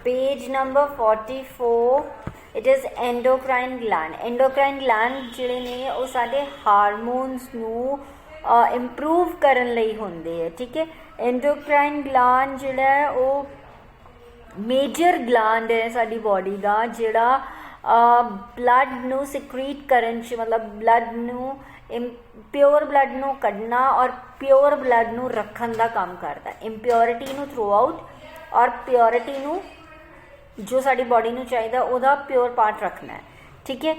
Page number 44 it is endocrine gland. Endocrine gland ਜਿਹੜੇ ਨੇ ਉਹ ਸਾਡੇ ਹਾਰਮੋਨਸ ਨੂੰ ਇੰਪਰੂਵ ਕਰਨ ਲਈ ਹੁੰਦੇ ਹੈ। ਠੀਕ ਹੈ, एंडोक्राइन ग्लैंड ਜਿਹੜਾ ਹੈ ਉਹ ਮੇਜਰ ਗਲੈਂਡ ਹੈ ਸਾਡੀ ਬੋਡੀ ਦਾ, ਜਿਹੜਾ ਬਲੱਡ ਨੂੰ ਸਿਕਰੀਟ ਕਰਨ 'ਚ मतलब ਬਲੱਡ ਨੂੰ ਪਿਓਰ ਬਲੱਡ ਨੂੰ ਕੱਢਣਾ ਔਰ ਪਿਓਰ ਬਲੱਡ ਨੂੰ ਰੱਖਣ ਦਾ ਕੰਮ ਕਰਦਾ। ਇੰਪਿਓਰਿਟੀ ਨੂੰ ਥਰੂ ਆਊਟ ਔਰ ਪਿਓਰਿਟੀ ਨੂੰ ਜੋ ਸਾਡੀ ਬੋਡੀ ਨੂੰ ਚਾਹੀਦਾ ਉਹਦਾ ਪਿਓਰ ਪਾਰਟ ਰੱਖਣਾ ਹੈ। ਠੀਕ ਹੈ,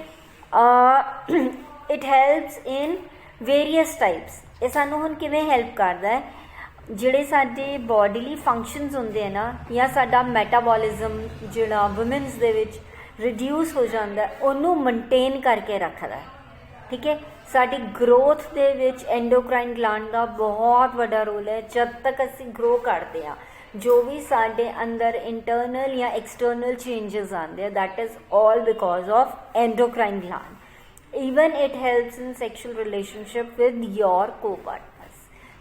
it helps in various types. ਇਹ ਸਾਨੂੰ ਹੁਣ ਕਿਵੇਂ ਹੈਲਪ ਕਰਦਾ ਹੈ, ਜਿਹੜੇ ਸਾਡੇ ਬੋਡੀਲੀ ਫੰਕਸ਼ਨਸ ਹੁੰਦੇ ਆ ਨਾ, ਜਾਂ ਸਾਡਾ ਮੈਟਾਬੋਲਿਜ਼ਮ ਜਿਹੜਾ ਵੂਮਨਸ ਦੇ ਵਿੱਚ ਰਿਡਿਊਸ ਹੋ ਜਾਂਦਾ ਉਹਨੂੰ ਮੇਨਟੇਨ ਕਰਕੇ ਰੱਖਦਾ। ਠੀਕ ਹੈ, ਸਾਡੀ ਗਰੋਥ ਦੇ ਵਿੱਚ ਐਂਡੋਕਰਾइन ਗਲੈਂਡ ਦਾ ਬਹੁਤ ਵੱਡਾ ਰੋਲ ਹੈ। ਜਦ ਤੱਕ ਅਸੀਂ ਗਰੋ ਕਰਦੇ ਹਾਂ, ਜੋ ਵੀ ਸਾਡੇ ਅੰਦਰ ਇੰਟਰਨਲ ਜਾਂ ਐਕਸਟਰਨਲ ਚੇਂਜਸ ਆਉਂਦੇ ਆ, that is all because of endocrine gland. Even it helps in sexual relationship with your co-partners.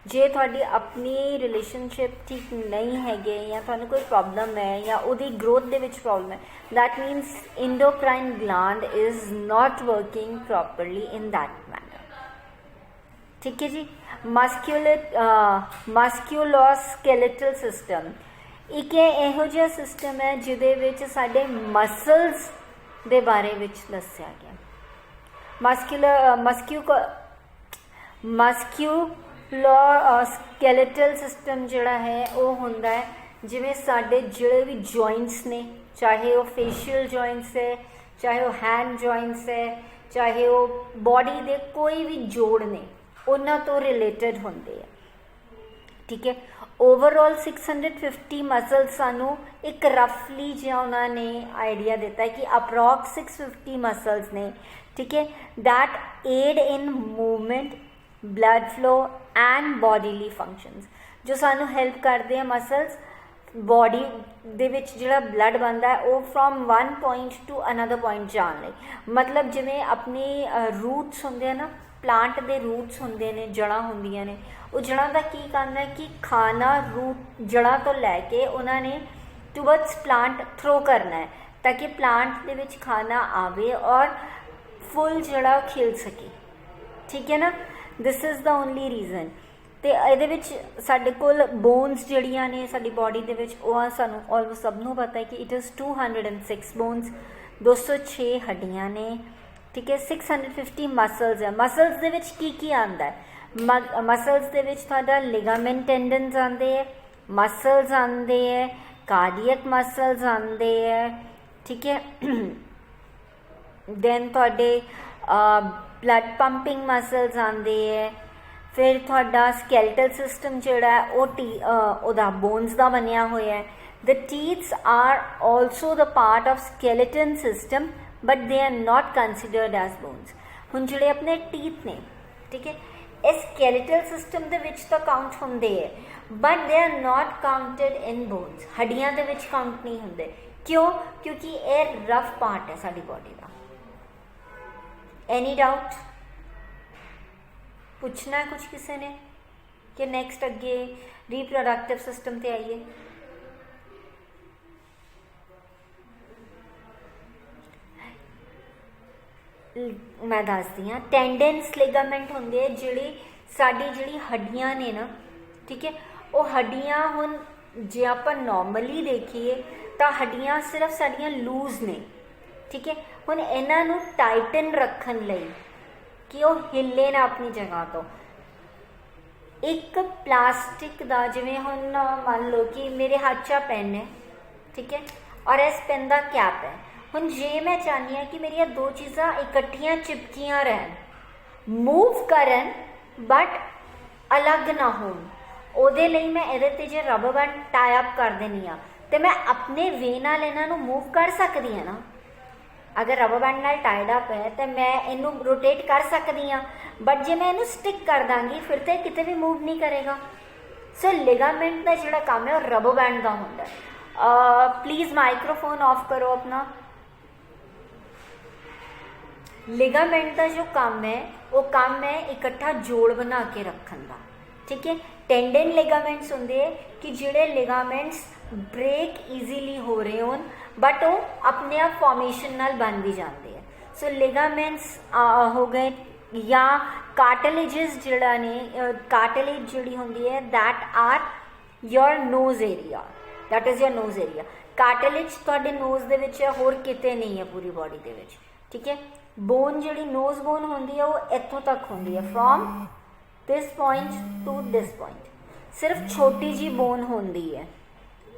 ਜੇ ਤੁਹਾਡੀ ਆਪਣੀ ਰਿਲੇਸ਼ਨਸ਼ਿਪ ਠੀਕ ਨਹੀਂ ਹੈਗੇ ਜਾਂ ਤੁਹਾਨੂੰ ਕੋਈ ਪ੍ਰੋਬਲਮ ਹੈ ਜਾਂ ਉਹਦੀ ਗਰੋਥ ਦੇ ਵਿੱਚ ਪ੍ਰੋਬਲਮ ਹੈ, that means endocrine gland is not working properly in that manner. ठीक है जी। ਮਸਕਿਊਲੋਸਕੇਲੇਟਲ ਸਿਸਟਮ ਇੱਕ ਇਹੋ ਜਿਹਾ ਸਿਸਟਮ ਹੈ ਜਿਹਦੇ ਵਿੱਚ ਸਾਡੇ ਮਸਲਸ ਦੇ ਬਾਰੇ ਵਿੱਚ ਦੱਸਿਆ ਗਿਆ। ਮਸਕਿਊਲੋਸਕੇਲੇਟਲ ਸਿਸਟਮ ਜਿਹੜਾ ਹੈ ਉਹ ਹੁੰਦਾ ਹੈ ਜਿਵੇਂ ਸਾਡੇ ਜਿਹੜੇ ਵੀ ਜੁਆਇੰਟਸ ਨੇ, ਚਾਹੇ ਉਹ ਫੇਸ਼ੀਅਲ ਜੁਆਇੰਟਸ ਹੈ, ਚਾਹੇ ਉਹ ਹੈਂਡ ਜੁਆਇੰਟਸ ਹੈ, ਚਾਹੇ ਉਹ ਬੋਡੀ ਦੇ ਕੋਈ ਵੀ ਜੋੜ ਨੇ, ਉਹਨਾਂ ਤੋਂ ਰਿਲੇਟਡ ਹੁੰਦੇ ਆ। ਠੀਕ ਹੈ, ਓਵਰਆਲ 650 ਮਸਲਸ ਸਾਨੂੰ ਇੱਕ ਰਫਲੀ ਜਿਹਾ ਉਹਨਾਂ ਨੇ ਆਈਡੀਆ ਦਿੱਤਾ ਹੈ ਕਿ ਅਪਰੋਕਸ 650 ਮਸਲਸ ਨੇ। ਠੀਕ ਹੈ, that aid in movement, blood flow and bodily functions, ਜੋ ਸਾਨੂੰ ਹੈਲਪ ਕਰਦੇ ਆ ਮਸਲਸ ਬੋਡੀ ਦੇ ਵਿੱਚ ਜਿਹੜਾ ਬਲੱਡ ਬਣਦਾ ਹੈ ਉਹ from one point to another point ਜਾਣ ਲਈ। ਮਤਲਬ ਜਿਵੇਂ ਆਪਣੀ ਰੂਟਸ ਹੁੰਦੇ ਆ ਨਾ, ਪਲਾਂਟ ਦੇ ਰੂਟਸ ਹੁੰਦੇ ਨੇ, ਜੜ੍ਹਾਂ ਹੁੰਦੀਆਂ ਨੇ, ਉਹ ਜੜ੍ਹਾਂ ਦਾ ਕੀ ਕਰਨਾ ਹੈ ਕਿ ਖਾਣਾ ਰੂਟ ਜੜ੍ਹਾਂ ਤੋਂ ਲੈ ਕੇ ਉਹਨਾਂ ਨੇ ਟੂਵਰਡਸ ਪਲਾਂਟ ਥਰੋ ਕਰਨਾ ਹੈ ਤਾਂ ਕਿ ਪਲਾਂਟ ਦੇ ਵਿੱਚ ਖਾਣਾ ਆਵੇ ਔਰ ਫੁੱਲ ਜਿਹੜਾ ਖਿਲ ਸਕੇ। ਠੀਕ ਹੈ ਨਾ, this is the only reason. ਅਤੇ ਇਹਦੇ ਵਿੱਚ ਸਾਡੇ ਕੋਲ ਬੋਨਸ ਜਿਹੜੀਆਂ ਨੇ ਸਾਡੀ ਬੋਡੀ ਦੇ ਵਿੱਚ, ਉਹ ਸਾਨੂੰ ਆਲਮੋਸਟ ਸਭ ਨੂੰ ਪਤਾ ਹੈ ਕਿ ਇਟ ਇਜ਼ 206 ਬੋਨਸ, 206 ਹੱਡੀਆਂ ਨੇ। ਠੀਕ ਹੈ, 650 ਮਸਲਸ ਹੈ। ਮਸਲਸ ਦੇ ਵਿੱਚ ਕੀ ਕੀ ਆਉਂਦਾ ਹੈ? ਮਸਲਸ ਦੇ ਵਿੱਚ ਤੁਹਾਡਾ ਲਿਗਾਮੈਂਟ ਟੈਂਡਨਸ ਆਉਂਦੇ ਹੈ, ਮਸਲਸ ਆਉਂਦੇ ਹੈ, ਕਾਰਡੀਅਕ ਮਸਲਸ ਆਉਂਦੇ ਹੈ। ਠੀਕ ਹੈ, ਦੈਨ ਤੁਹਾਡੇ ਬਲੱਡ ਪੰਪਿੰਗ ਮਸਲਸ ਆਉਂਦੇ ਹੈ। ਫਿਰ ਤੁਹਾਡਾ ਸਕੈਲਟਲ ਸਿਸਟਮ ਜਿਹੜਾ ਉਹਦਾ ਬੋਨਸ ਦਾ ਬਣਿਆ ਹੋਇਆ ਹੈ। The teeths are also the part of skeleton system but they are not considered as bones. ਹੁਣ ਜਿਹੜੇ ਆਪਣੇ ਟੀਥ ਨੇ, ਠੀਕ ਹੈ, ਇਹ ਸਕੈਲੇਟਲ ਸਿਸਟਮ ਦੇ ਵਿੱਚ ਤਾਂ ਕਾਊਂਟ ਹੁੰਦੇ ਹੈ but they are not counted in bones. ਹੱਡੀਆਂ ਦੇ ਵਿੱਚ ਕਾਊਂਟ ਨਹੀਂ ਹੁੰਦੇ। ਕਿਉਂ? ਕਿਉਂਕਿ ਇਹ ਰਫ ਪਾਰਟ ਹੈ ਸਾਡੀ ਬੋਡੀ ਦਾ। ਐਨੀ ਡਾਊਟ? ਪੁੱਛਣਾ ਕੁਝ ਕਿਸੇ ਨੇ ਕਿ ਨੈਕਸਟ ਅੱਗੇ ਰੀਪਰੋਡਕਟਿਵ ਸਿਸਟਮ 'ਤੇ ਆਈਏ। ਮੈਂ ਦੱਸਦੀ ਹਾਂ, ਟੈਂਡਨਸ ਲਿਗਾਮੈਂਟ ਹੁੰਦੇ ਆ ਜਿਹੜੀ ਹੱਡੀਆਂ ਨੇ ਨਾ, ਠੀਕ ਹੈ, ਉਹ ਹੱਡੀਆਂ ਹੁਣ ਜੇ ਆਪਾਂ ਨੋਰਮਲੀ ਦੇਖੀਏ ਤਾਂ ਹੱਡੀਆਂ ਸਿਰਫ ਸਾਡੀਆਂ ਲੂਜ਼ ਨੇ। ਠੀਕ ਹੈ, ਹੁਣ ਇਹਨਾਂ ਨੂੰ ਟਾਈਟਨ ਰੱਖਣ ਲਈ ਕਿ ਉਹ ਹਿੱਲੇ ਨਾ ਆਪਣੀ ਜਗ੍ਹਾ ਤੋਂ, ਇੱਕ ਪਲਾਸਟਿਕ ਦਾ, ਜਿਵੇਂ ਹੁਣ ਮੰਨ ਲਓ ਕਿ ਮੇਰੇ ਹੱਥ 'ਚ ਪੈਨ ਹੈ, ਠੀਕ ਹੈ, ਔਰ ਇਸ ਪੈਨ ਦਾ ਕੈਪ ਹੈ। ਹੁਣ ਜੇ ਮੈਂ ਚਾਹੁੰਦੀ ਹਾਂ ਕਿ ਮੇਰੀਆਂ ਦੋ ਚੀਜ਼ਾਂ ਇਕੱਠੀਆਂ ਚਿਪਕੀਆਂ ਰਹਿਣ, ਮੂਵ ਕਰਨ ਬਟ ਅਲੱਗ ਨਾ ਹੋਣ, ਉਹਦੇ ਲਈ ਮੈਂ ਇਹਦੇ 'ਤੇ ਜੇ ਰਬਰ ਬੈਂਡ ਟਾਈ ਅਪ ਕਰ ਦੇਣੀ ਆ ਅਤੇ ਮੈਂ ਆਪਣੇ ਵੇ ਨਾਲ ਇਹਨਾਂ ਨੂੰ ਮੂਵ ਕਰ ਸਕਦੀ ਹਾਂ ਨਾ। ਅਗਰ ਰਬਰ ਬੈਂਡ ਨਾਲ ਟਾਈਡ ਅਪ ਹੈ ਤਾਂ ਮੈਂ ਇਹਨੂੰ ਰੋਟੇਟ ਕਰ ਸਕਦੀ ਹਾਂ, ਬਟ ਜੇ ਮੈਂ ਇਹਨੂੰ ਸਟਿਕ ਕਰ ਦਾਂਗੀ ਫਿਰ ਤਾਂ ਕਿਤੇ ਵੀ ਮੂਵ ਨਹੀਂ ਕਰੇਗਾ। ਸੋ ਲਿਗਾਮੈਂਟ ਦਾ ਜਿਹੜਾ ਕੰਮ ਹੈ ਉਹ ਰਬਰ ਬੈਂਡ ਦਾ ਹੁੰਦਾ। ਪਲੀਜ਼ ਮਾਈਕ੍ਰੋਫੋਨ ਆਫ ਕਰੋ ਆਪਣਾ। ਲਿਗਾਮੈਂਟ ਦਾ ਜੋ ਕੰਮ ਹੈ ਉਹ ਕੰਮ ਹੈ ਇਕੱਠਾ ਜੋੜ ਬਣਾ ਕੇ ਰੱਖਣ ਦਾ। ठीक है। टेंडन लिगामेंट्स होंगे कि जिहड़े लिगामेंट्स ब्रेक ईजीली हो रहे हो बट वो अपने आप फॉर्मेशन नाल बन भी जाते हैं। सो लिगामेंट्स हो गए या कार्टिलेजेस जिहड़ा ने कार्टिलेज जिहड़ी होंदी है that are your nose area, that is your nose area. Cartilage तुहाडे नोज दे विच है, होर किते नहीं है पूरी बॉडी दे विच, ठीक है। बोन जिहड़ी नोज बोन होंदी है वो इत्थों तक होंदी है, from this point two this point, सिर्फ छोटी जी बोन होंदी है,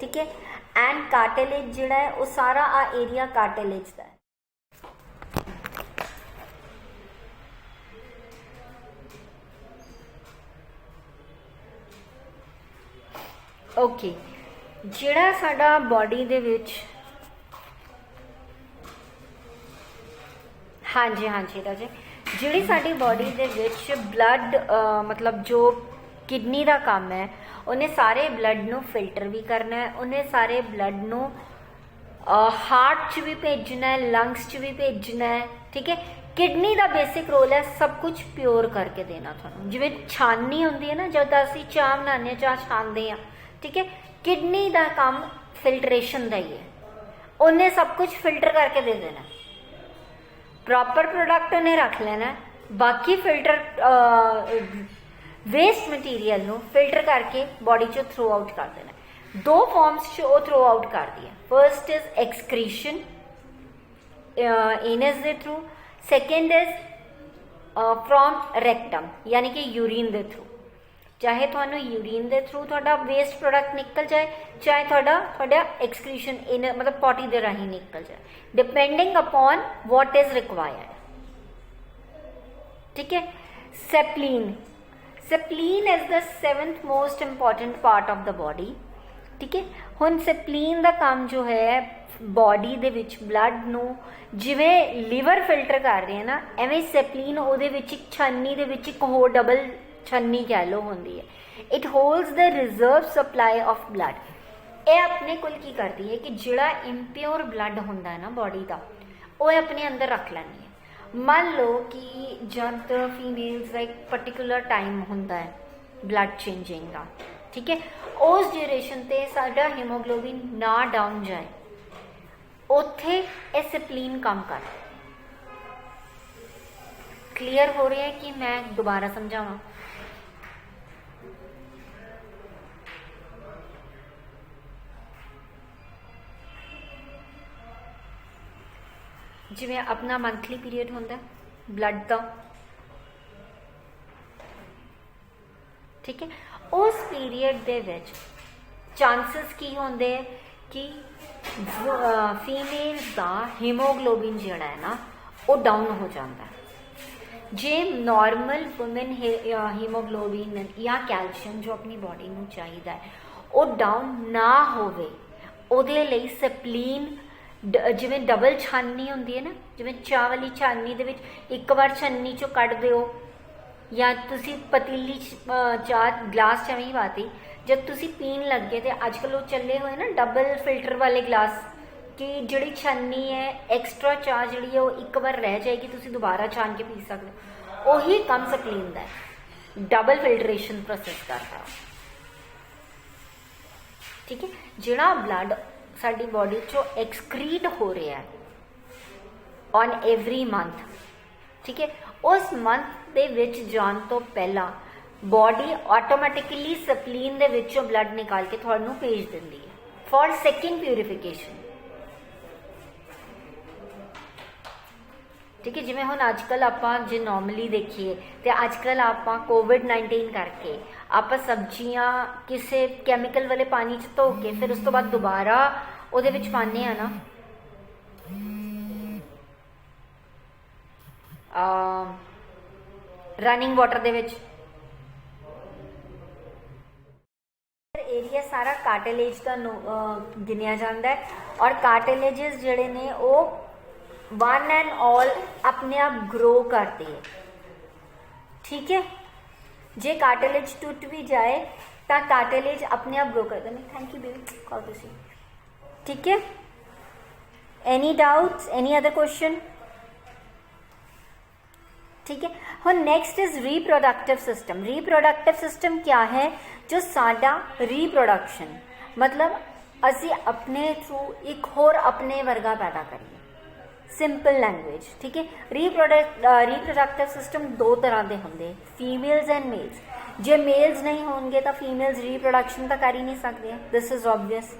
ठीक है। एंड कार्टिलेज जिहड़ा है वो सारा आ एरिया कार्टिलेज दा है। ओके, जिहड़ा साडा बॉडी दे विच हाँ जी राजे, जिहड़ी साडी बॉडी दे विच ब्लड मतलब जो किडनी का काम है उन्हें सारे ब्लड नू फिल्टर भी करना है, उन्हें सारे ब्लड नू हार्ट च भी भेजना है, लंग्स च भी भेजना है, ठीक है। किडनी का बेसिक रोल है सब कुछ प्योर करके देना थानू, जिवें छाननी होंदी है ना, जब असीं चाह बनाने चाह छानते हैं, ठीक है। किडनी का काम फिल्ट्रेशन का ही है, उन्हें सब कुछ फिल्टर करके दे देना, प्रॉपर प्रोडक्ट उन्हें रख लेना, बाकी फिल्टर वेस्ट मटीरियल नू फिल्टर करके बॉडी चो थ्रू आउट कर देना। दो फॉर्म्स च वो थ्रू आउट कर दी है, first is excretion anus they through, second is from rectum यानी कि यूरीन दे थ्रू। चाहे थानू यूरीन दे थ्रू थोड़ा वेस्ट प्रोडक्ट निकल जाए, चाहे थोड़ा एक्सक्रीशन इन मतलब पॉटी दे राही निकल जाए, depending upon what is required, ठीक है। Spleen, spleen is the 7th most important part of the body, ठीक है। हुण सेप्लीन का काम जो है बॉडी दे विच ब्लड नू जिवें लीवर फिल्टर कर रहे हैं ना, एवें सेप्लीन उहदे विच एक छानी दे विच एक होर डबल छन्नी कह लो होंदी है। It holds the reserve supply of blood. ये अपने कोल की करती है कि जिहड़ा इम्प्योर ब्लड होंदा है ना बॉडी का, वो अपने अंदर रख लैंदी है। मान लो कि जब फीमेल्स का एक पर्टिकुलर टाइम होंदा है ब्लड चेंजिंग का, ठीक है, उस ड्यूरेशन ते साडा हीमोग्लोबिन ना डाउन जाए, उत्थे ये सेप्लीन काम कर। क्लियर हो रहा है कि मैं दोबारा समझावां? जिवें अपना मंथली पीरियड होंदा ब्लड का, ठीक है, उस पीरियड दे विच चांसेस की होंदे कि फीमेल का हीमोग्लोबिन जिहड़ा है ना वो डाउन हो जाता है। जे नॉर्मल वुमेन हीमोग्लोबिन या कैल्शियम जो अपनी बॉडी नूं चाहिदा है वो डाउन ना होवे, उहदे लई सेप्लीन जिवें डबल छाननी होंदी है ना, जिवें चाह वाली छाननी दे विच एक बार छन्नी चो कढ़ दिओ, या तुसी पतीली चाह ग्लास च ही पाती, जब तुसी पीन लगे तो अजकल वो चले हुए ना डबल फिल्टर वाले ग्लास कि जिहड़ी छन्नी है एक्सट्रा चाह जिहड़ी है वो एक बार रह जाएगी, तुसी दोबारा छान के पी सकते हो। उही कम सेप्लीन दा है, डबल फिल्ट्रेशन प्रोसेस करता, ठीक है। जिहड़ा ब्लड साडी बॉडी चो एक्सक्रीट हो रहा है ऑन एवरी मंथ, ठीक है, उस मंथ दे विच जान तो पहला बॉडी ऑटोमैटिकली सेप्लीन दे विचों ब्लड निकाल के तुहानू भेज दिंदी है फॉर सेकेंड प्यूरिफिकेशन, ठीक है। जिवें हुण अजकल आपां जे नॉर्मली देखिए तो अजकल आपां कोविड-19 करके आप सब्जियां किसी कैमिकल वाले पानी च धो के फिर उस तो बाद दोबारा उहदे विच पाने आ ना, running water they which area सारा कार्टिलेज का गिनिया जाता है, और कार्टिलेजेस जिहड़े ने वो वन एंड ऑल अपने आप ग्रो करते हैं, ठीक है। जे कार्टिलेज टूट भी जाए तो कार्टिलेज अपने आप ग्रो करते हैं। Thank you baby, call to see, ठीक है। Any doubts, any other question? ठीक है। हुण next is reproductive system. Reproductive system क्या है? जो साडा रीप्रोडक्शन मतलब असी अपने थ्रू एक होर अपने वर्गा पैदा करिए, सिंपल लैंग्वेज, ठीक है। रीप्रोडक्टिव सिस्टम दो तरह के होंगे, फीमेल्स एंड मेल्स। जे मेल्स नहीं होंगे तो फीमेल्स रीप्रोडक्शन तो कर ही नहीं सकते, दिस इज ऑब्वियस।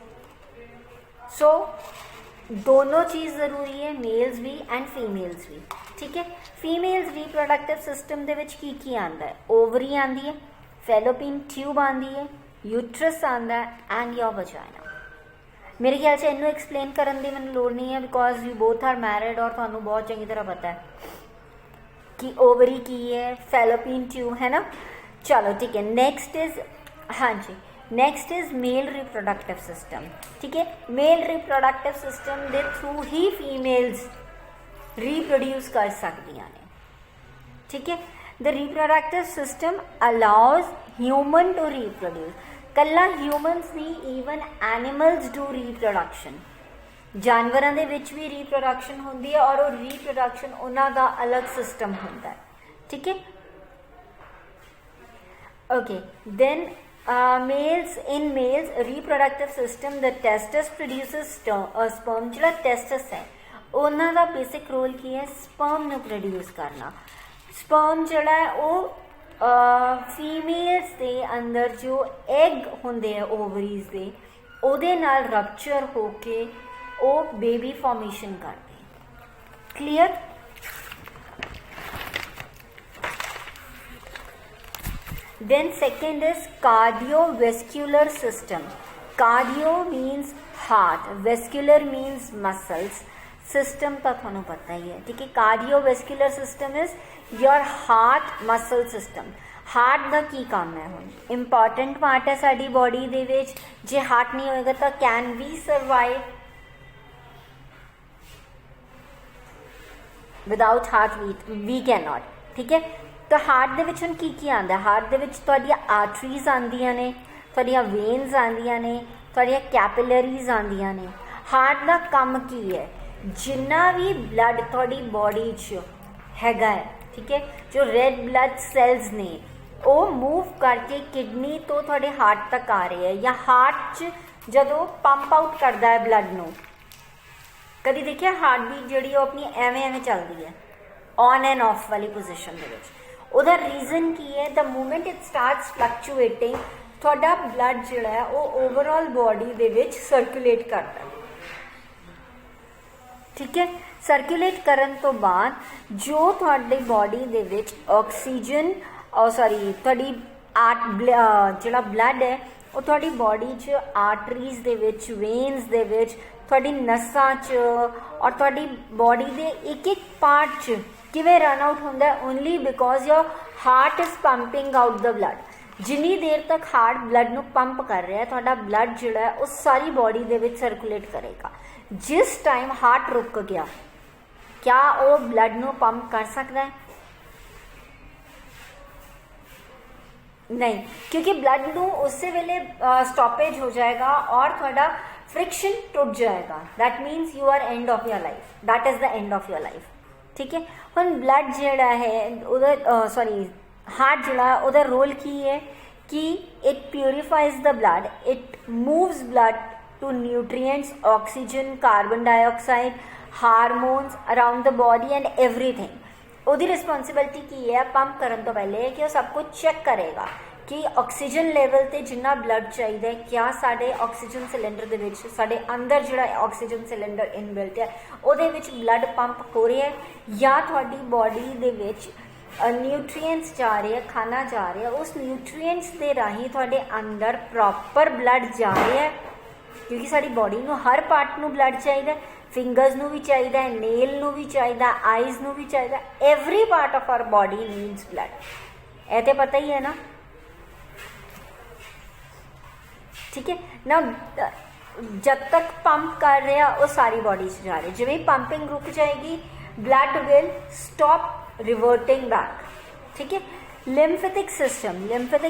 सो दोनों चीज़ ज़रूरी है, मेल्स भी एंड फीमेल्स भी, ठीक है। फीमेल्स रीप्रोडक्टिव सिस्टम दे विच की आंदा है? ओवरी आंदी है, फैलोपियन ट्यूब आंदी है, यूट्रस आंदा है एंड योर वजाइना। मेरे ख्याल से इनू एक्सप्लेन करने की मैंने लोड़ नहीं है, because you both are married और थानू बहुत चंगी तरह पता है कि ओवरी की है, फैलोपियन ट्यूब है ना। चलो ठीक है, नेक्स्ट इज, हाँ जी, next is male reproductive system, ठीक है। मेल रिप्रोडक्टिव सिस्टम के थ्रू ही फीमेल्स रीप्रोड्यूस कर सकदियां ने, ठीक है। The reproductive system allows human to reproduce. कल्ला ह्यूमनस नहीं, ईवन एनिमल्स डू रीप्रोडक्शन। जानवरों के विच भी रीप्रोडक्शन होंदी है और वो रीप्रोडक्शन उन्हां दा अलग सिस्टम होंदा है, ठीक है। Okay, then males, in males reproductive system the testis produces sperm। जो testis है उन्हों का बेसिक रोल की है sperm ਨੂੰ प्रोड्यूस करना। sperm जोड़ा है वो फीमेल्स के अंदर जो एग होंगे है ओवरीज के ਉਹਦੇ ਨਾਲ रप्चर होके वो बेबी फॉर्मेशन करते हैं। Clear? Then second is cardiovascular system। Cardio means heart, vascular means muscles, system तो थानू पता ही है, ठीक है। cardiovascular system is your heart muscle system। Heart का की काम है? हुण इंपॉर्टेंट पार्ट है साडी बॉडी दे विच। जे हार्ट नहीं होएगा तो can we survive? Without heart we can not, ठीक है। तो हार्ट दे विच हुण की आंदा? हार्ट दे विच तुहाडीआं आर्टरीज आंदियां ने, तुहाडीआं वेन्स आंदियां ने, तुहाडीआं कैपिलरीज आंदियां ने। हार्ट का काम की है? जिन्ना भी ब्लड तुहाडी बॉडी च हैगा है, ठीक है, जो रेड ब्लड सैल्स ने वो मूव करके किडनी तो तुहाडे हार्ट तक आ रहे हैं, या हार्ट च जदों पंप आउट करता है ब्लड नूं। कभी देखिए हार्ट बीट जिहड़ी अपनी एवें एवें चलती है, ऑन एंड ऑफ वाली पोजिशन दे विच। उहदा रीजन की है? The moment it starts fluctuating तुहाडा ब्लड जिहड़ा है वो ओवरऑल बॉडी दे विच सर्कुलेट करता है, ठीक है। सर्कुलेट करन तो बाद जो तुहाडी बॉडी दे विच ऑक्सीजन सॉरी तुहाडी जिहड़ा ब्लड है वो तुहाडी बॉडी च आर्टरीज दे विच, वेन्स दे विच, तुहाडी नसां च और तुहाडी बॉडी दे एक एक पार्ट च किवें रन आउट होंदा है? Only because your heart is pumping out the blood. जिन्नी देर तक हार्ट ब्लड नूं पंप कर रहा है, तुहाडा ब्लड जिहड़ा है वो सारी बॉडी दे विच सर्कुलेट करेगा। जिस टाइम हार्ट रुक गया, क्या वो ब्लड नूं पंप कर सकता है? नहीं, क्योंकि ब्लड नूं उसी वेले स्टॉपेज हो जाएगा और थोड़ा फ्रिक्शन टूट जाएगा। That means you are end of your life, that is the end of your life, ठीक है। हुण ब्लड जिहड़ा है उहदा सॉरी हार्ट जिहड़ा उहदा रोल की है कि it purifies the blood, it moves blood to nutrients, oxygen, carbon dioxide, hormones around the body and everything. ਉਹਦੀ रिस्पोंसिबिलिटी की है पंप करने तो पहले कि वो सब कुछ चेक करेगा कि ऑक्सीजन लेवल ते जिन्ना ब्लड चाहिए, क्या साढ़े ऑक्सीजन सिलेंडर दे विच साढ़े अंदर जिहड़ा ऑक्सीजन सिलेंडर इनबिल्ट है ਉਹਦੇ विच ब्लड पंप हो रहा है, या तुहाडी बॉडी दे विच न्यूट्रीएंट्स जा रहे हैं, खाना जा रहा है, उस न्यूट्रीएंट्स के राही तुहाडे अंदर प्रॉपर ब्लड जा रहा है। क्योंकि साड़ी बॉडी नूं हर पार्ट नूं ब्लड चाहिए, फिंगर्स नूं भी चाहिए, नेल नूं भी चाहिए, आईज नूं भी चाहिए, every part of our body needs blood. ये तो पता ही है ना, ठीक है ना। जब तक पंप कर रहे हैं वो सारी बॉडी से जा रहे, जिवें ही पंपिंग रुक जाएगी blood will stop reverting back, ठीक है। लिम्फेटिक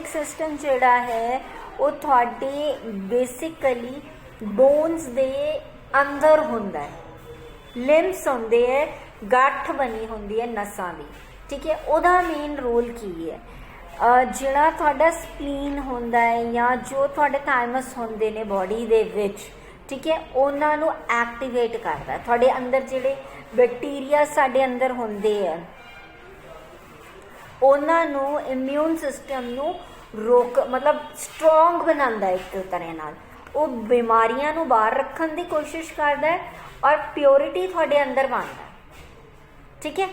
सिस्टम जिहड़ा है वो तुहाडे बेसिकली बोन्स दे अंदर हुंदा है। लिम्स होंदे है, गठ बनी होंदी है नसां दी, ठीक है। ਉਹਦਾ ਮੇਨ ਰੋਲ ਕੀ ਹੈ, ਜਿਹੜਾ ਤੁਹਾਡਾ ਸਪਲੀਨ ਹੁੰਦਾ ਹੈ ਜਾਂ ਜੋ ਤੁਹਾਡੇ ਥਾਈਮਸ ਹੁੰਦੇ ਨੇ ਬੋਡੀ ਦੇ ਵਿੱਚ, ਠੀਕ ਹੈ, ਉਹਨਾਂ ਨੂੰ ਐਕਟੀਵੇਟ ਕਰਦਾ। ਤੁਹਾਡੇ ਅੰਦਰ ਜਿਹੜੇ ਬੈਕਟੀਰੀਆ ਸਾਡੇ ਅੰਦਰ ਹੁੰਦੇ ਆ ਉਹਨਾਂ ਨੂੰ ਇਮਿਊਨ ਸਿਸਟਮ ਨੂੰ ਰੋਕ ਮਤਲਬ ਸਟਰੋਂਗ ਬਣਾਉਂਦਾ ਇੱਕ ਤਰ੍ਹਾਂ ਨਾਲ। ਉਹ ਬਿਮਾਰੀਆਂ ਨੂੰ ਬਾਹਰ ਰੱਖਣ ਦੀ ਕੋਸ਼ਿਸ਼ ਕਰਦਾ ਔਰ ਪਿਓਰਿਟੀ ਤੁਹਾਡੇ ਅੰਦਰ ਬਣਦਾ, ਠੀਕ ਹੈ।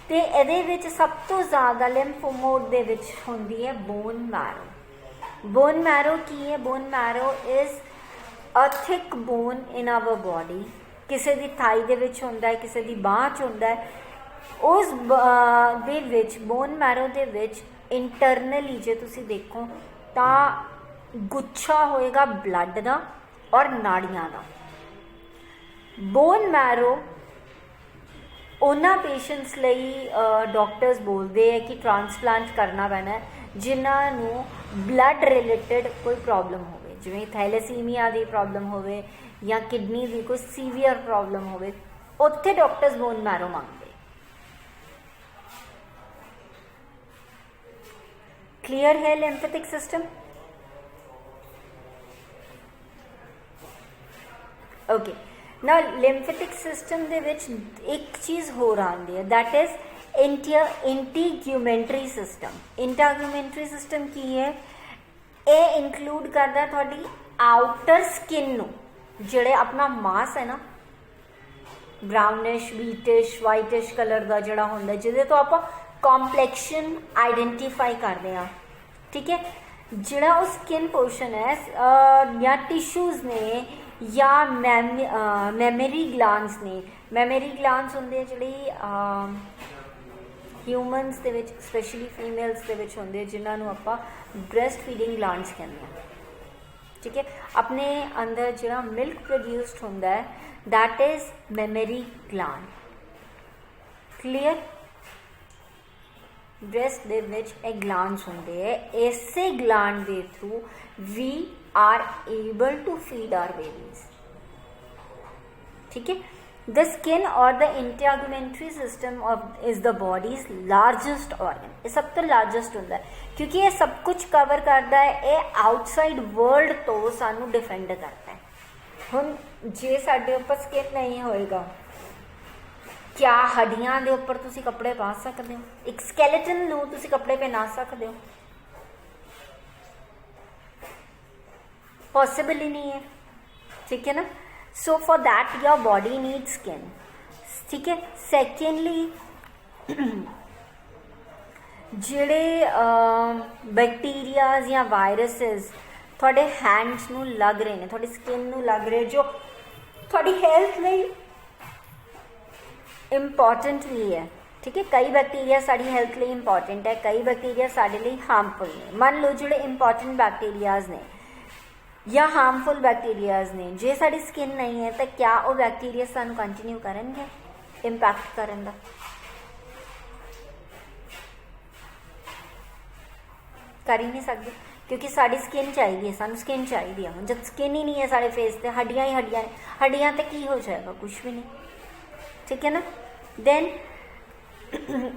ਤੇ ਇਹਦੇ ਵਿੱਚ ਸਭ ਤੋਂ ਜ਼ਿਆਦਾ ਲਿੰਫੋਨੋਡ ਦੇ ਵਿੱਚ ਹੁੰਦੀ ਹੈ ਬੋਨ ਮੈਰੋ। ਬੋਨ ਮੈਰੋ ਕੀ ਹੈ? Bone marrow is a thick bone in our body. ਕਿਸੇ ਦੀ ਥਾਈ ਦੇ ਵਿੱਚ ਹੁੰਦਾ ਹੈ, ਕਿਸੇ ਦੀ ਬਾਂਹ 'ਚ ਹੁੰਦਾ ਹੈ। ਉਸ ਦੇ ਵਿੱਚ ਬੋਨ ਮੈਰੋ ਦੇ ਵਿੱਚ ਇੰਟਰਨਲੀ ਜੇ ਤੁਸੀਂ ਦੇਖੋ ਤਾਂ ਗੁੱਛਾ ਹੋਏਗਾ ਬਲੱਡ ਦਾ ਔਰ ਨਾੜੀਆਂ ਦਾ। ਬੋਨ ਮੈਰੋ ਉਹਨਾਂ ਪੇਸ਼ੈਂਟਸ ਲਈ ਡਾਕਟਰਸ ਬੋਲਦੇ ਹੈ ਕਿ ਟ੍ਰਾਂਸਪਲਾਂਟ ਕਰਨਾ ਪੈਣਾ ਜਿਨ੍ਹਾਂ ਨੂੰ ਬਲੱਡ ਰਿਲੇਟਡ ਕੋਈ ਪ੍ਰੋਬਲਮ ਹੋਵੇ, ਜਿਵੇਂ ਥੈਲੇਸੀਮੀਆ ਦੀ ਪ੍ਰੋਬਲਮ ਹੋਵੇ ਜਾਂ ਕਿਡਨੀ ਦੀ ਕੋਈ ਸੀਵੀਅਰ ਪ੍ਰੋਬਲਮ ਹੋਵੇ, ਉੱਥੇ ਡਾਕਟਰਸ ਬੋਨ ਮੈਰੋ ਮੰਗਦੇ। क्लियर है lymphatic system? Okay, now lymphatic system ਦੇ ਵਿੱਚ ਇੱਕ ਚੀਜ਼ ਹੋਰ ਆਉਂਦੀ ਹੈ, दैट इज इंटीग्यूमेंट्री सिस्टम। इंटीग्यूमेंट्री सिस्टम ਕੀ ਹੈ? ਇਹ ਇਨਕਲੂਡ ਕਰਦਾ ਤੁਹਾਡੀ ਆਊਟਰ ਸਕਿਨ ਨੂੰ, ਜਿਹੜੇ ਆਪਣਾ ਮਾਸ ਹੈ ਨਾ ਬਰਾਊਨਿਸ਼, ਵੀਟਿਸ਼, ਵਾਈਟਿਸ਼ ਕਲਰ ਦਾ ਜਿਹੜਾ ਹੁੰਦਾ, ਜਿਹਦੇ ਤੋਂ ਆਪਾਂ ਕੰਪਲੈਕਸ਼ਨ ਆਈਡੈਂਟੀਫਾਈ ਕਰਦੇ ਹਾਂ, ਠੀਕ ਹੈ। ਜਿਹੜਾ ਉਹ ਸਕਿਨ ਪੋਰਸ਼ਨ ਹੈ ਜਾਂ ਟਿਸ਼ੂਜ਼ ਨੇ ਜਾਂ ਮੈਮਰੀ ਗਲੈਂਡਸ ਨੇ। ਮੈਮਰੀ ਗਲੈਂਡਸ ਹੁੰਦੇ ਜਿਹੜੀ ਹਿਊਮਨਸ ਦੇ ਵਿੱਚ ਸਪੈਸ਼ਲੀ ਫੀਮੇਲਸ ਦੇ ਵਿੱਚ ਹੁੰਦੇ, ਜਿਨ੍ਹਾਂ ਨੂੰ ਆਪਾਂ ਬ੍ਰੈਸਟ ਫੀਡਿੰਗ ਗਲੈਂਡਸ ਕਹਿੰਦੇ ਹਾਂ, ਠੀਕ ਹੈ। ਆਪਣੇ ਅੰਦਰ ਜਿਹੜਾ ਮਿਲਕ ਪ੍ਰੋਡਿਊਸਡ ਹੁੰਦਾ ਹੈ that is mammary gland. Clear? Breast ਦੇ ਵਿੱਚ ਇਹ ਗਲੈਂਡਸ ਹੁੰਦੇ ਹੈ। ਇਸੇ ਗਲੈਂਡ ਦੇ through we are able to feed our babies, ਠੀਕ ਹੈ। The skin or the integumentary system is the body's largest organ। ਇਹ ਸਭ ਤੋਂ ਲਾਰਜੈਸਟ ਹੁੰਦਾ ਹੈ ਕਿਉਂਕਿ ਇਹ ਸਭ ਕੁਝ ਕਵਰ ਕਰਦਾ ਹੈ। ਇਹ ਆਊਟਸਾਈਡ ਵਰਲਡ ਤੋਂ ਸਾਨੂੰ ਡਿਫੈਂਡ ਕਰਦਾ ਹੈ। ਹੁਣ ਜੇ ਸਾਡੇ ਉੱਪਰ ਸਕਿਨ ਨਹੀਂ ਹੋਏਗਾ, ਕਿਆ ਹੱਡੀਆਂ ਦੇ ਉੱਪਰ ਤੁਸੀਂ ਕੱਪੜੇ ਪਾ ਸਕਦੇ ਹੋ? ਇੱਕ ਸਕੈਲੇਟਨ ਨੂੰ ਤੁਸੀਂ ਕੱਪੜੇ ਪਹਿਨਾ ਸਕਦੇ ਹੋ? ਪੋਸੀਬਲ ਹੀ ਨਹੀਂ ਹੈ, ਠੀਕ ਹੈ ਨਾ। ਸੋ for that your body needs skin, ठीक है। सैकेंडली ਜਿਹੜੇ ਬੈਕਟੀਰੀਆਜ਼ ਜਾਂ ਵਾਇਰਸਿਸ ਤੁਹਾਡੇ ਹੈਂਡਸ ਨੂੰ ਲੱਗ ਰਹੇ ਨੇ, ਤੁਹਾਡੀ ਸਕਿਨ ਨੂੰ ਲੱਗ ਰਹੇ, ਜੋ ਤੁਹਾਡੀ ਹੈਲਥ ਲਈ ਇੰਪੋਰਟੈਂਟ ਵੀ ਹੈ, ਠੀਕ ਹੈ। ਕਈ ਬੈਕਟੀਰੀਆ ਸਾਡੀ ਹੈਲਥ ਲਈ ਇੰਪੋਰਟੈਂਟ ਹੈ, ਕਈ ਬੈਕਟੀਰੀਆ ਸਾਡੇ ਲਈ ਹਾਰਮਫੁਲ ਨੇ। ਮੰਨ ਲਓ ਜਿਹੜੇ ਇੰਪੋਰਟੈਂਟ ਬੈਕਟੀਰੀਆਜ਼ ਨੇ ਜਾਂ ਹਾਰਮਫੁਲ ਬੈਕਟੀਰੀਆਜ਼ ਨੇ, ਜੇ ਸਾਡੀ ਸਕਿਨ ਨਹੀਂ ਹੈ ਤਾਂ ਕਿਆ ਉਹ ਬੈਕਟੀਰੀਆ ਸਾਨੂੰ ਕੰਟੀਨਿਊ ਕਰਨਗੇ ਇੰਪੈਕਟ ਕਰਨ ਦਾ? ਕਰ ਹੀ ਨਹੀਂ ਸਕਦੇ ਕਿਉਂਕਿ ਸਾਡੀ ਸਕਿਨ ਚਾਹੀਦੀ ਹੈ, ਸਾਨੂੰ ਸਕਿਨ ਚਾਹੀਦੀ ਹੈ। ਹੁਣ ਜਦ ਸਕਿਨ ਹੀ ਨਹੀਂ ਹੈ ਸਾਡੇ ਫੇਸ 'ਤੇ, ਹੱਡੀਆਂ ਹੀ ਹੱਡੀਆਂ ਨੇ, ਹੱਡੀਆਂ 'ਤੇ ਕੀ ਹੋ ਜਾਏਗਾ? ਕੁਛ ਵੀ ਨਹੀਂ, ਠੀਕ ਹੈ ਨਾ। ਦੈਨ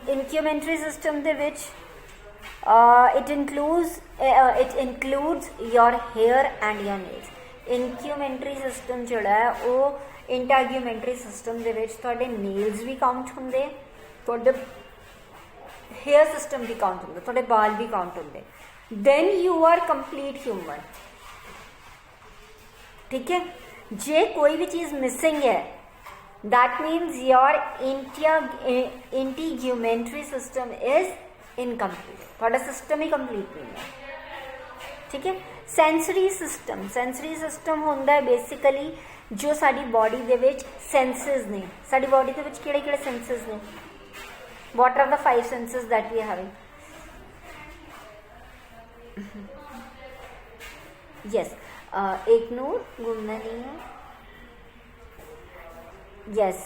ਇਨਕਿਊਮੈਂਟਰੀ ਸਿਸਟਮ ਦੇ ਵਿੱਚ it includes your hair and your nails। Integumentary system ਜਿਹੜਾ ਹੈ ਉਹ ਇੰਟੈਗੂਮੈਂਟਰੀ ਸਿਸਟਮ ਦੇ ਵਿੱਚ ਤੁਹਾਡੇ ਨੇਲਸ ਵੀ ਕਾਊਂਟ ਹੁੰਦੇ, ਤੁਹਾਡੇ हेयर सिस्टम भी काउंट होंगे, थोड़े बाल भी काउंट होंगे। Then you are complete human, ठीक है। जे कोई भी चीज़ मिसिंग है that means your integumentary system is incomplete, थोड़ा सिस्टम ही कंप्लीट नहीं है, ठीक है। सेंसरी सिस्टम होंदा है बेसिकली जो साडी बॉडी दे विच सेंसेस ने। साडी बॉडी दे विच किहड़े सेंसेस ने? What are the 5 senses that we are having? Yes, एक नू घूमना नहीं है। Yes,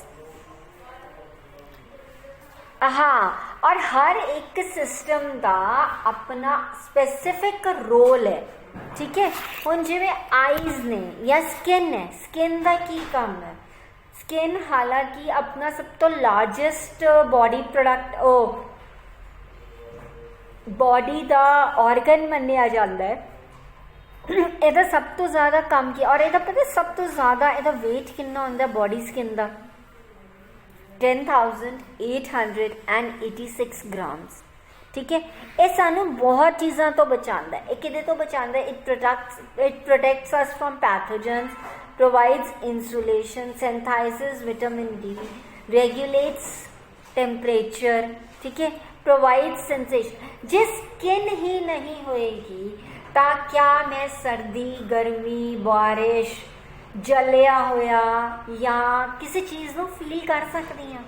हाँ, और हर एक सिस्टम का अपना स्पेसिफिक रोल है, ठीक है। हुण जिवें आईज ने या स्किन है, स्किन का की काम है? स्किन हालांकि अपना सब तो लार्जेस्ट बॉडी प्रोडक्ट बॉडी का ऑर्गन मन्निया जाता है। ਇਹਦਾ ਸਭ ਤੋਂ ਜ਼ਿਆਦਾ ਕੰਮ ਕੀ, ਔਰ ਇਹਦਾ ਪਤਾ ਸਭ ਤੋਂ ਜ਼ਿਆਦਾ ਇਹਦਾ weight ਕਿੰਨਾ ਹੁੰਦਾ ਬੋਡੀ ਸਕਿਨ ਦਾ? 10,886 ग्राम्स। ठीक है, ਇਹ ਸਾਨੂੰ ਬਹੁਤ ਚੀਜ਼ਾਂ ਤੋਂ ਬਚਾਉਂਦਾ ਹੈ। ਇਹ ਕਿਹਦੇ ਤੋਂ ਬਚਾਉਂਦਾ ਹੈ? It protects us from pathogens, provides insulation, synthesizes vitamin D, regulates temperature। ठीक है, provides sensation। ਜੇ skin ही नहीं होएगी ਤਾਂ क्या मैं सर्दी, गर्मी, बारिश, जलिया होया या किसी चीज़ ਨੂੰ फील कर सकती हाँ?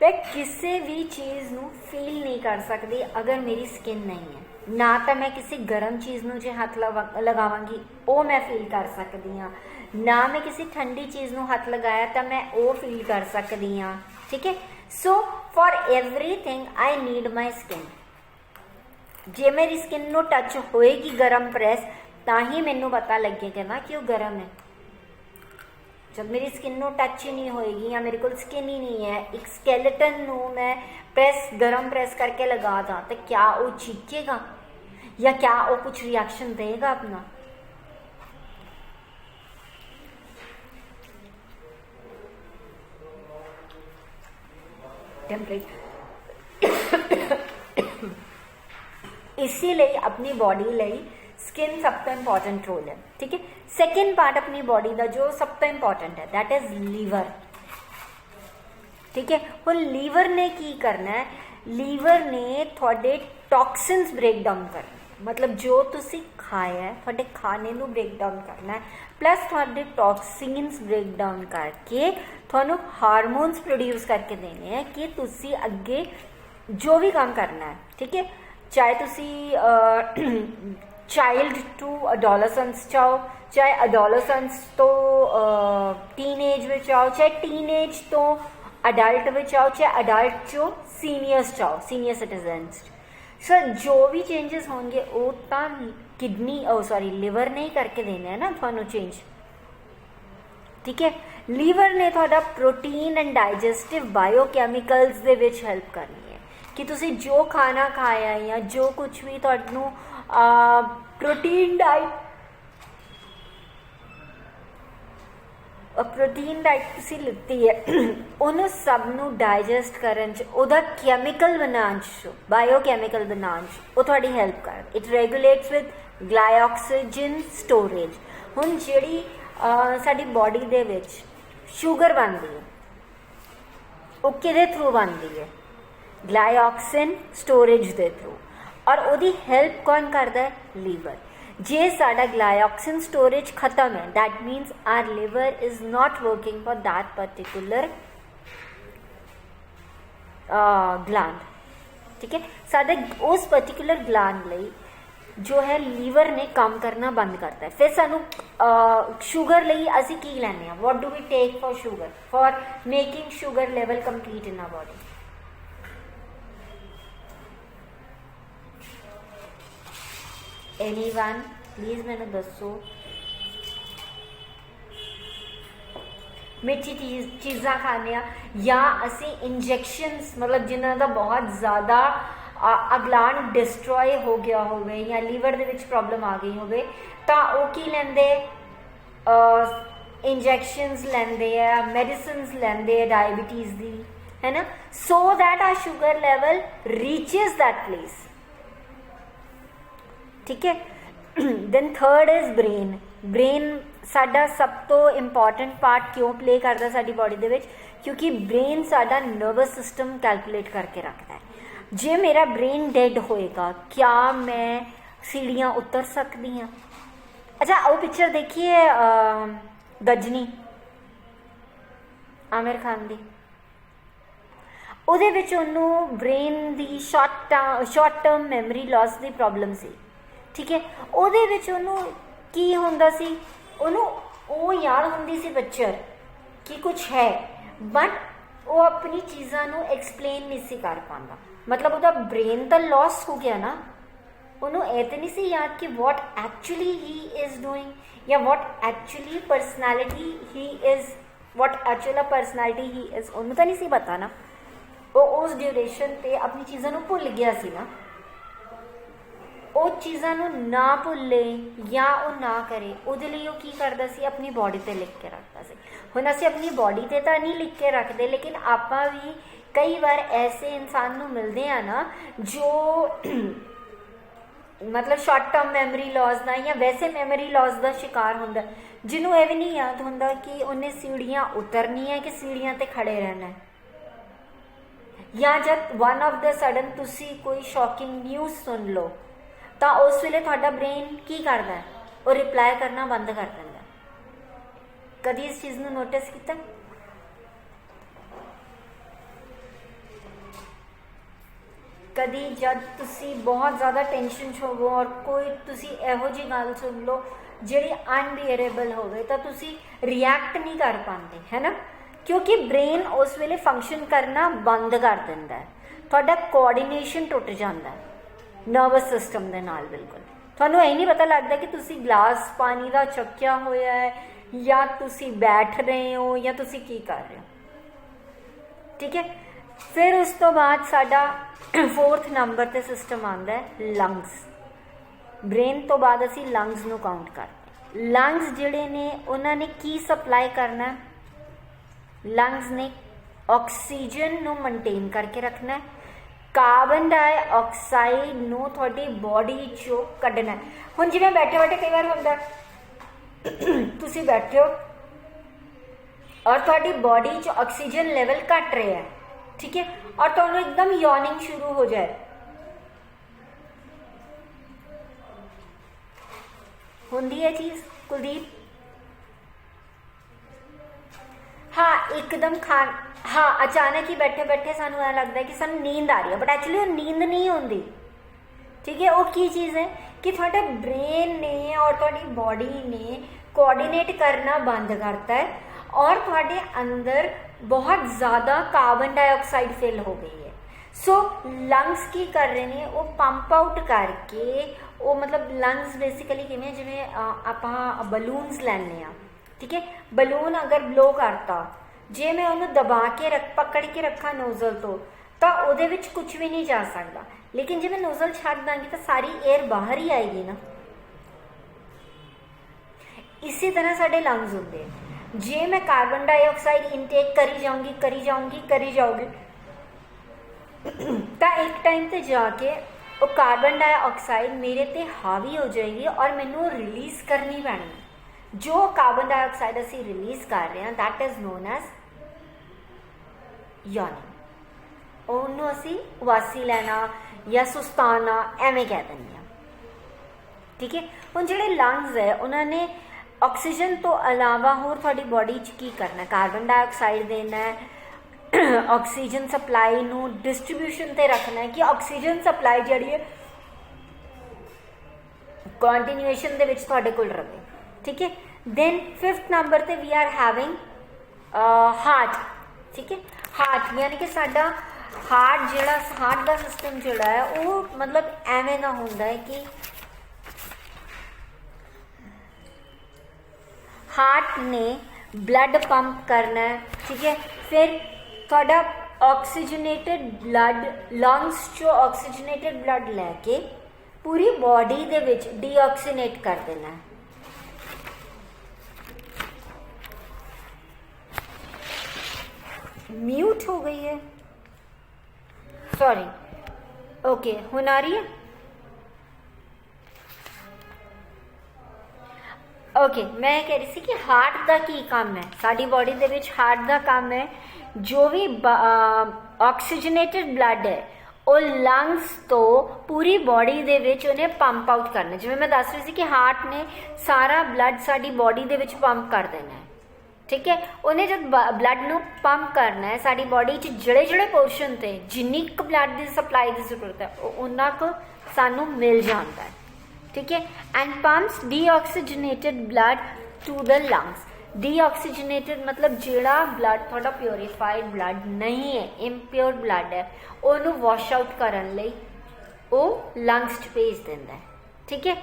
मैं किसी भी चीज़ ਨੂੰ फील नहीं कर सकती अगर मेरी स्किन नहीं है। ना तो मैं किसी गर्म चीज़ ਨੂੰ जे हथ लगावांगी वो मैं फील कर सकती हाँ, ना मैं किसी ठंडी चीज़ ਨੂੰ हथ लगाया तो मैं वो फील कर सकती हाँ। ठीक है, so for everything I need my skin. जे मेरी स्किन ਨੂੰ टच होएगी गर्म प्रेस ਤਾਂ ही मैनू पता लगेगा ना कि वो गर्म है। जब मेरी स्किन ਨੂੰ टच ही नहीं होएगी या मेरे को स्किन ही नहीं है, एक स्केलेटन ਨੂੰ मैं प्रेस गर्म प्रेस करके लगा दा तो क्या वो चीखेगा या क्या वो कुछ रिएक्शन देगा अपना? इसीलिए अपनी बॉडी ਲਈ स्किन सब तो इंपॉर्टेंट रोल है। ठीक है, सैकेंड पार्ट अपनी बॉडी का जो सब तो इंपॉर्टेंट है दैट इज लीवर। ठीक है, हुण लीवर ने की करना है? लीवर ने थोड़े टॉक्सिन्स ब्रेक डाउन करना, मतलब जो तुसी खाया है थोड़े खाने नू ब्रेक डाउन करना है, प्लस थोड़े टॉक्सिन्स ब्रेक डाउन करके थोनू हारमोन्स प्रोड्यूस करके देने हैं कि तुसी अगे जो भी काम करना है। ठीक है, चाहे तुसी चाइल्ड टू अडोलसेंस चाहो, चाहे अडोलसेंस तो टीन एज में चाहो, चाहे टीन एज तो अडल्ट में चाहो, चाहे अडल्ट चो सीनियर्स चाहो, सीनियर सिटीजन्स। सर जो भी चेंजेस होंगे वो तो किडनी लिवर ने ही करके देने हैं ना थानू चेंज। ठीक है, लीवर ने थोड़ा प्रोटीन एंड डाइजेस्टिव बायोकैमिकल्स दे विच हेल्प करनी है कि तुसी जो खाना खाया या जो कुछ भी थानू प्रोटीन डाइट तुसी लिती है उन्होंने सब नू डाइजेस्ट करन च उहदा कैमिकल बनाने च बायोकैमिकल बनाने च वो थोड़ी हेल्प कर। It regulates with glycogen storage. हुण जिहड़ी साडी बॉडी दे विच शुगर बनती है वो किहदे थ्रू बनती है? ग्लाइकोजन स्टोरेज दे थ्रू। और उहदी हेल्प कौन करता है? लीवर। जे साडा ग्लाइकोजन स्टोरेज खत्म है that means our liver is not working for that particular gland. ठीक है, साडे उस पर्टिकुलर ग्लैंड लई जो है लीवर ने काम करना बंद करता है। फिर सानू शुगर लई असी की लैने हैं? What do we take for sugar? For making sugar level complete in our body. Anyone please मैंने दसो। मिठी चीज़ां खाने या असी इंजैक्शनस मतलब जिन्हों का बहुत ज़्यादा अगलान डिस्ट्रॉय हो गया होवे या लीवर दे विच प्रॉब्लम आ गई होवे तां वो की लैंदे? इंजैक्शनस लैंदे है, मेडिसिन्स लैंदे है डायबिटीज़ दी, है ना, so that our sugar level reaches that place. ठीक है, then third is brain. Brain साडा सब तो इंपॉर्टेंट पार्ट क्यों प्ले करता साडी बॉडी दे विच? क्योंकि ब्रेन साडा नर्वस सिस्टम कैलकुलेट करके रखता है। जे मेरा ब्रेन डेड होएगा क्या मैं सीढ़ियाँ उतर सकती हाँ? अच्छा वो पिक्चर देखिए गजनी आमिर खान दी, ਉਹਦੇ ਵਿੱਚ ਉਹਨੂੰ ब्रेन ਦੀ शॉर्ट टर्म मैमरी लॉस ਦੀ प्रॉब्लम सी। ठीक है, ਉਹਦੇ ਵਿੱਚ ਉਹਨੂੰ ਕੀ ਹੁੰਦਾ ਸੀ? ਉਹਨੂੰ ਉਹ याद ਹੁੰਦੀ ਸੀ पिक्चर कि कुछ है बट वो अपनी चीज़ों ਨੂੰ एक्सप्लेन नहीं सी कर पाता। मतलब ਉਹਦਾ ब्रेन तो लॉस हो गया ना, ਉਹਨੂੰ ਇਹ ਤਾਂ नहीं सी याद कि what actually he is doing या what actually personality he is what actual personality he is, ਉਹਨੂੰ ਤਾਂ ਨਹੀਂ ਸੀ ਪਤਾ ਨਾ, ਉਹ ਉਸ ਡਿਊਰੇਸ਼ਨ ਤੇ ਆਪਣੀ ਚੀਜ਼ਾਂ ਨੂੰ ਭੁੱਲ ਗਿਆ ਸੀ ਨਾ। ਉਹ ਚੀਜ਼ਾਂ ਨੂੰ ਨਾ ਭੁੱਲੇ ਜਾਂ ਉਹ ਨਾ ਕਰੇ, ਉਹਦੇ ਲਈ ਉਹ ਕੀ ਕਰਦਾ ਸੀ, ਆਪਣੀ ਬੋਡੀ ਤੇ ਲਿਖ ਕੇ ਰੱਖਦਾ ਸੀ। ਹੁਣ ਅਸੀਂ ਆਪਣੀ ਬੋਡੀ ਤੇ ਤਾਂ ਨਹੀਂ ਲਿਖ ਕੇ ਰੱਖਦੇ, ਲੇਕਿਨ ਆਪਾਂ ਵੀ ਕਈ ਵਾਰ ਐਸੇ ਇਨਸਾਨ ਨੂੰ ਮਿਲਦੇ ਆ ਨਾ ਜੋ ਮਤਲਬ ਸ਼ਾਰਟ ਟਰਮ ਮੈਮਰੀ ਲੌਸ ਦਾ ਜਾਂ ਵੈਸੇ ਮੈਮਰੀ ਲੌਸ ਦਾ ਸ਼ਿਕਾਰ ਹੁੰਦਾ, ਜਿਹਨੂੰ ਇਹ ਵੀ ਨਹੀਂ ਯਾਦ ਹੁੰਦਾ ਕਿ ਉਹਨੇ ਸੀੜੀਆਂ ਉਤਰਨੀਆਂ ਕਿ ਸੀੜੀਆਂ ਤੇ ਖੜੇ ਰਹਿਣਾ ਹੈ। ਜਾਂ ਜਦ ਵਨ ਆਫ ਦਾ ਸਡਨ ਤੁਸੀਂ ਕੋਈ ਸ਼ੌਕਿੰਗ ਨਿਊਜ਼ ਸੁਣ ਲਓ ਤਾਂ ਉਸ ਵੇਲੇ ਤੁਹਾਡਾ ਬ੍ਰੇਨ ਕੀ ਕਰਦਾ ਹੈ, ਉਹ ਰਿਪਲਾਈ ਕਰਨਾ ਬੰਦ ਕਰ ਦਿੰਦਾ। ਕਦੀ ਇਸ ਚੀਜ਼ ਨੂੰ ਨੋਟਿਸ ਕੀਤਾ? ਕਦੀ ਜਦ ਤੁਸੀਂ ਬਹੁਤ ਜ਼ਿਆਦਾ ਟੈਨਸ਼ਨ 'ਚ ਹੋਵੋ ਔਰ ਕੋਈ ਤੁਸੀਂ ਇਹੋ ਜਿਹੀ ਗੱਲ ਸੁਣ ਲਓ ਜਿਹੜੀ ਅਨਬੀਅਰੇਬਲ ਹੋਵੇ ਤਾਂ ਤੁਸੀਂ ਰਿਐਕਟ ਨਹੀਂ ਕਰ ਪਾਉਂਦੇ, ਹੈ ਨਾ, ਕਿਉਂਕਿ ਬ੍ਰੇਨ ਉਸ ਵੇਲੇ ਫੰਕਸ਼ਨ ਕਰਨਾ ਬੰਦ ਕਰ ਦਿੰਦਾ ਹੈ। ਤੁਹਾਡਾ ਕੋਆਰਡੀਨੇਸ਼ਨ ਟੁੱਟ ਜਾਂਦਾ ਹੈ ਨਰਵਸ ਸਿਸਟਮ ਦੇ ਨਾਲ। ਬਿਲਕੁਲ ਤੁਹਾਨੂੰ ਇਹ ਨਹੀਂ ਪਤਾ ਲੱਗਦਾ ਕਿ ਤੁਸੀਂ ਗਲਾਸ ਪਾਣੀ ਦਾ ਚੱਕਿਆ ਹੋਇਆ ਹੈ ਜਾਂ ਤੁਸੀਂ ਬੈਠ ਰਹੇ ਹੋ ਜਾਂ ਤੁਸੀਂ ਕੀ ਕਰ ਰਹੇ ਹੋ। ਠੀਕ ਹੈ, ਫਿਰ ਉਸ ਤੋਂ ਬਾਅਦ ਸਾਡਾ 4th ਨੰਬਰ ਤੇ ਸਿਸਟਮ ਆਉਂਦਾ ਹੈ ਲੰਗਸ। ਬ੍ਰੇਨ ਤੋਂ ਬਾਅਦ ਅਸੀਂ ਲੰਗਸ ਨੂੰ ਕਾਊਂਟ ਕਰਦੇ। ਲੰਗਸ ਜਿਹੜੇ ਨੇ ਉਹਨਾਂ ਨੇ ਕੀ ਸਪਲਾਈ ਕਰਨਾ, ਲੰਗਸ ਨੇ ਆਕਸੀਜਨ ਨੂੰ ਮੇਨਟੇਨ ਕਰਕੇ ਰੱਖਣਾ, ਕਾਰਬਨ ਡਾਈਆਕਸਾਈਡ ਨੂੰ ਤੁਹਾਡੀ ਬੋਡੀ ਚੋਂ ਕੱਢਣਾ। ਹੁਣ ਜਿਵੇਂ ਬੈਠੇ ਬੈਠੇ ਕਈ ਵਾਰ ਹੁੰਦਾ ਤੁਸੀਂ ਬੈਠੇ ਹੋ ਔਰ ਤੁਹਾਡੀ ਬੋਡੀ 'ਚ ਆਕਸੀਜਨ ਲੈਵਲ ਘਟ ਰਿਹਾ ਹੈ, ਠੀਕ ਹੈ, ਔਰ ਤੁਹਾਨੂੰ ਇੱਕਦਮ ਯੋਨਿੰਗ ਸ਼ੁਰੂ ਹੋ ਜਾਏ, ਹੁੰਦੀ ਹੈ ਚੀਜ਼ ਕੁਲਦੀਪ? हाँ एकदम हाँ अचानक ही बैठे बैठे सानू ऐ लगता है कि सानू नींद आ रही है, बट एक्चुअली वो नींद नहीं होंदी। ठीक है, वो की चीज़ है कि थोड़े ब्रेन ने और थोड़ी बॉडी ने कोऑर्डिनेट करना बंद करता है और थोड़े अंदर बहुत ज़्यादा कार्बन डाइऑक्साइड फिल हो गई है। सो लंग्स की कर रहे हैं, वो पंप आउट करके वो मतलब लंग्स बेसिकली किवें जिवें आपां बलूनस लैंदे आ, ठीक है, बलून अगर ब्लो करता, जे मैं उन्होंने दबा के पकड़ के रखा नोजल तो उहदे विच कुछ भी नहीं जा सकता, लेकिन जे मैं नोजल छड्ड दांगी तो सारी एयर बाहर ही आएगी ना। इसी तरह साडे लंग्स होंदे, जे मैं कार्बन डाइऑक्साइड इनटेक करी जाऊंगी तो एक टाइम ते जाके वो कार्बन डाइऑक्साइड मेरे ते हावी हो जाएगी और मैनू रिलीज़ करनी पैनी। जो कार्बन डाइऑक्साइड असी रिलीज़ कर रहे हैं that is known as yawning. उन्होंने असी वासी लेना या सुस्ताना एवें कह देंगे। ठीक है, हुण जिहड़े लंग्स है उन्होंने ऑक्सीजन तो अलावा होर तुहाडी बॉडी च की करना, कार्बन डाइऑक्साइड देना है, ऑक्सीजन सप्लाई नू डिस्ट्रीब्यूशन ते रखना है कि ऑक्सीजन सप्लाई जिहड़ी है कंटिन्यूएशन दे विच तुहाडे कोल रहे। ठीक है, देन 5th नंबर ते वी आर हैविंग हार्ट। ठीक है, हार्ट यानी कि साडा हार्ट जिहड़ा हार्ट का सिस्टम जिहड़ा है वो मतलब एवें ना हुंदा है कि हार्ट ने ब्लड पंप करना है। ठीक है, फिर थोड़ा ऑक्सीजनेटेड ब्लड लंग्स चो ऑक्सीजनेटेड ब्लड लैके पूरी बॉडी दे विच डीऑक्सीनेट कर देना है। म्यूट हो गई है, सॉरी, ओके, हुण आ रही है? ओके, मैं कह रही थी कि हार्ट का की काम है, साड़ी बॉडी दे विच हार्ट का काम है, जो भी ऑक्सीजनेटेड ब्लड है वो लंग्स तो पूरी बॉडी दे विच उन्हें पंप आउट करना। जिवें मैं दस रही थी कि हार्ट ने सारा ब्लड साड़ी बॉडी दे विच पंप कर देना है। ठीक है, उन्हें जब ब्लड नू पंप करना है साड़ी बॉडी च जिहड़े जिहड़े पोर्शन ते जिन्नी क ब्लड की सप्लाई की जरूरत है उन्ना को सानू मिल जाता है। ठीक है, and pumps deoxygenated blood to the lungs. Deoxygenated मतलब जिहड़ा ब्लड थोड़ा प्योरीफाइड ब्लड नहीं है, इम्प्योर ब्लड है, उन्होंने वॉश आउट करन लई वो लंग्स च भेज दिंदा है। ठीक है,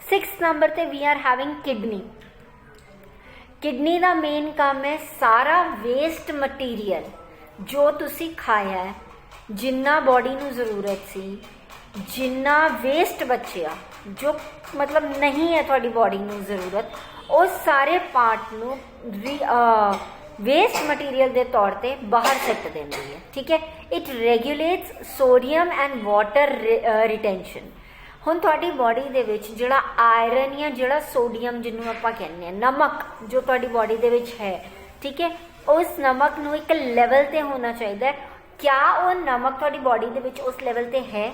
6th नंबर ते we are having kidney. Kidney का मेन काम है सारा वेस्ट मटीरियल जो तुसी खाया है, जिन्ना बॉडी नू जरूरत सी, जिन्ना वेस्ट बचिया जो मतलब नहीं है थोड़ी बॉडी नू जरूरत, उस सारे पार्ट नू वेस्ट मटीरियल के तौर पे बाहर सट देंदी है। ठीक है, it regulates sodium and water retention. हुण तुहाडी बॉडी दे विच जिहड़ा आयरन या जिहड़ा सोडियम जिन्हों आपां कहने हैं नमक जो तुहाडी बॉडी दे विच है, ठीक है, उस नमक नू एक लेवल ते होना चाहिए। क्या वो नमक तुहाडी बॉडी दे विच उस लेवल ते है?